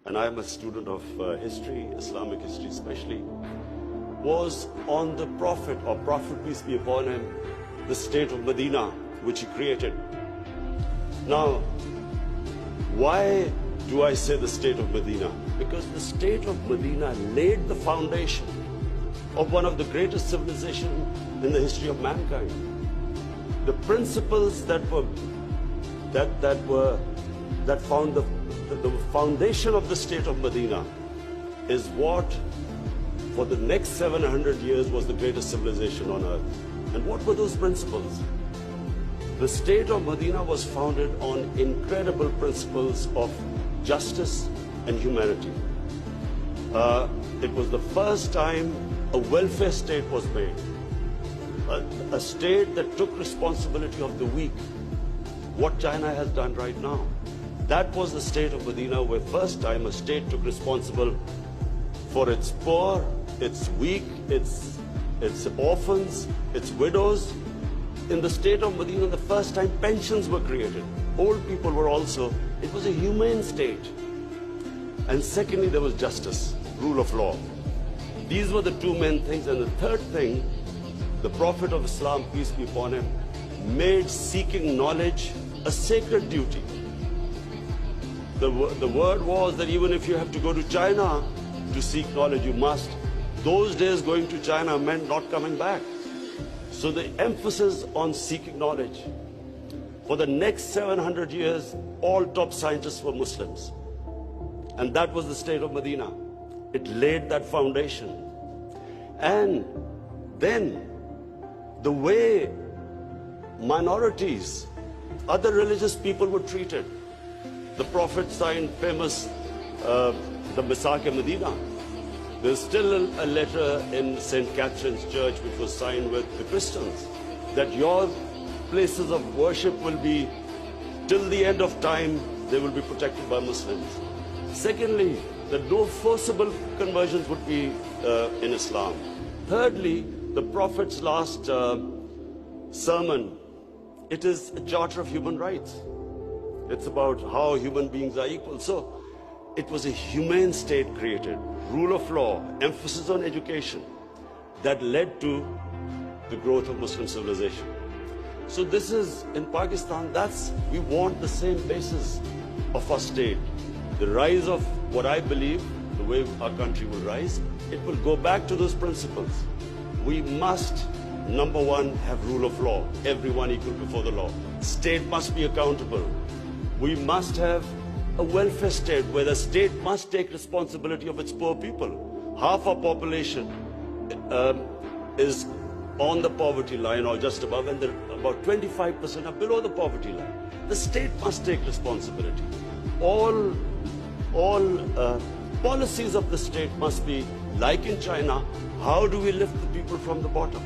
and I am a student of history, Islamic history especially, was on the Prophet, or Prophet peace be upon him, the state of Medina, which he created. Now, why do I say the state of Medina? Because the state of Medina laid the foundation of one of the greatest civilizations in the history of mankind. The principles that found the foundation of the state of Medina is what for the next 700 years was the greatest civilization on earth. And what were those principles? The state of Medina was founded on incredible principles of justice and humanity. It was the first time a welfare state was made, a state that took responsibility of the weak, what China has done right now. That was the state of Medina, where first time a state took responsible for its poor, its weak, its orphans, its widows. In the state of Medina, the first time pensions were created. Old people were also, it was a humane state. And secondly, there was justice, rule of law. These were the two main things. And the third thing, the Prophet of Islam, peace be upon him, made seeking knowledge a sacred duty. The word was that even if you have to go to China to seek knowledge, you must. Those days going to China meant not coming back. So the emphasis on seeking knowledge. For the next 700 years, all top scientists were Muslims. And that was the state of Medina. It laid that foundation. And then the way minorities, other religious people were treated. The Prophet signed famous, the Misaq-e-Medina. There's still a letter in St. Catherine's Church which was signed with the Christians, that your places of worship will be, till the end of time, they will be protected by Muslims. Secondly, that no forcible conversions would be in Islam. Thirdly, the Prophet's last sermon, it is a charter of human rights. It's about how human beings are equal. So it was a humane state created, rule of law, emphasis on education, that led to the growth of Muslim civilization. So this is, in Pakistan, we want the same basis of our state. The rise of what I believe, the way our country will rise, it will go back to those principles. We must, number one, have rule of law, everyone equal before the law. State must be accountable. We must have a welfare state where the state must take responsibility of its poor people. Half our population is on the poverty line or just above, and about 25% are below the poverty line. The state must take responsibility. All policies of the state must be, like in China, how do we lift the people from the bottom?